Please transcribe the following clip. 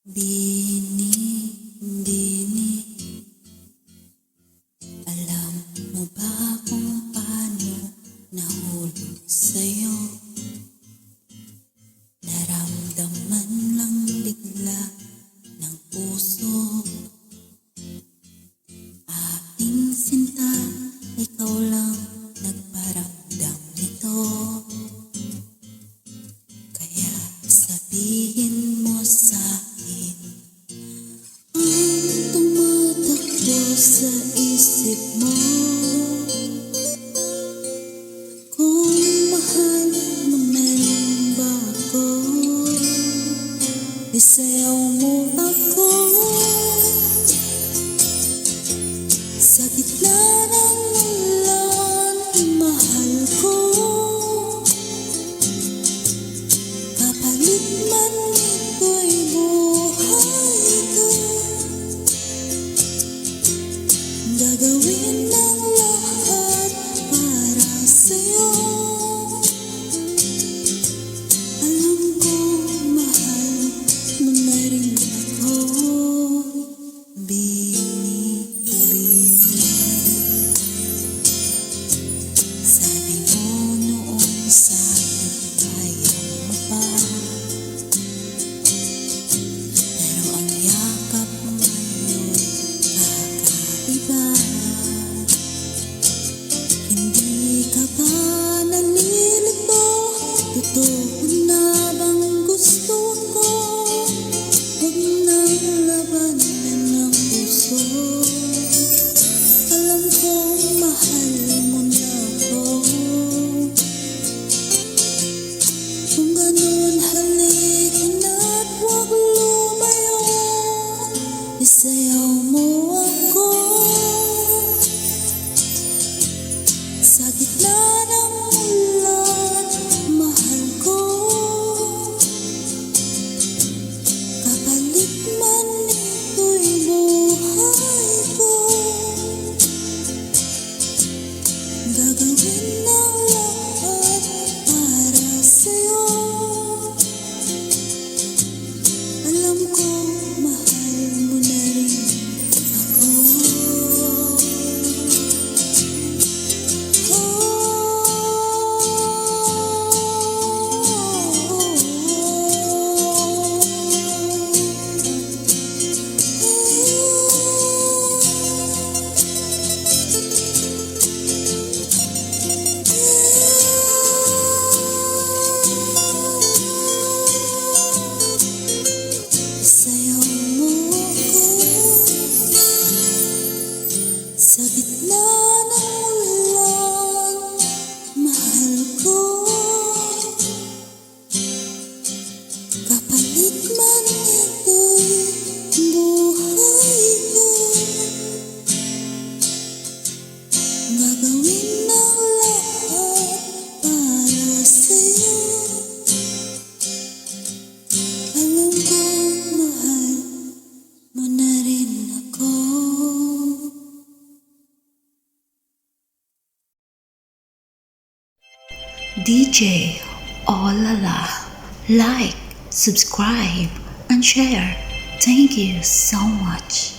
Bini, Bini, alam mo ba kung paano nahulog sa'yo? Naramdaman lang bigla ng puso. Ating sinta, ikaw lang nagparamdam nito. Kaya sabihin mo sa'kin ang tumatakbo sa isip mo. Kung mahal mo na rin ba ako, isayaw mo ako sa gitna ng ulan, mahal ko. Kapalit man ito'y buhay ko, gagawin ng lahat para sa'yo. Alam ko mahal mo na rin ako, Bini, Bini. Sabi mo noon sa'kin kaya mo pa, pero ang yakap mo ngayon kakaiba. Hindi ka ba nalilito? Totoo na bang gusto ko? Huwag nang labanan ng puso. Alam kong mahal mo na ako. Kung ganun, halika na't huwag lumayo. Isayaw mo ako sa gitna ng ulan, mahal ko. Kapalit man ito'y buhay ko, gagawin ng lahat para sa'yo. Alam ko mahal mo na rin ako. Isayaw mo ako sa gitna ng ulan, mahal ko. Kapalit man ito'y buhay ko, gagawin ng lahat para sa'yo. Alam ko mahal mo na rin ako. DJ Olala, like, subscribe, and share. Thank you so much.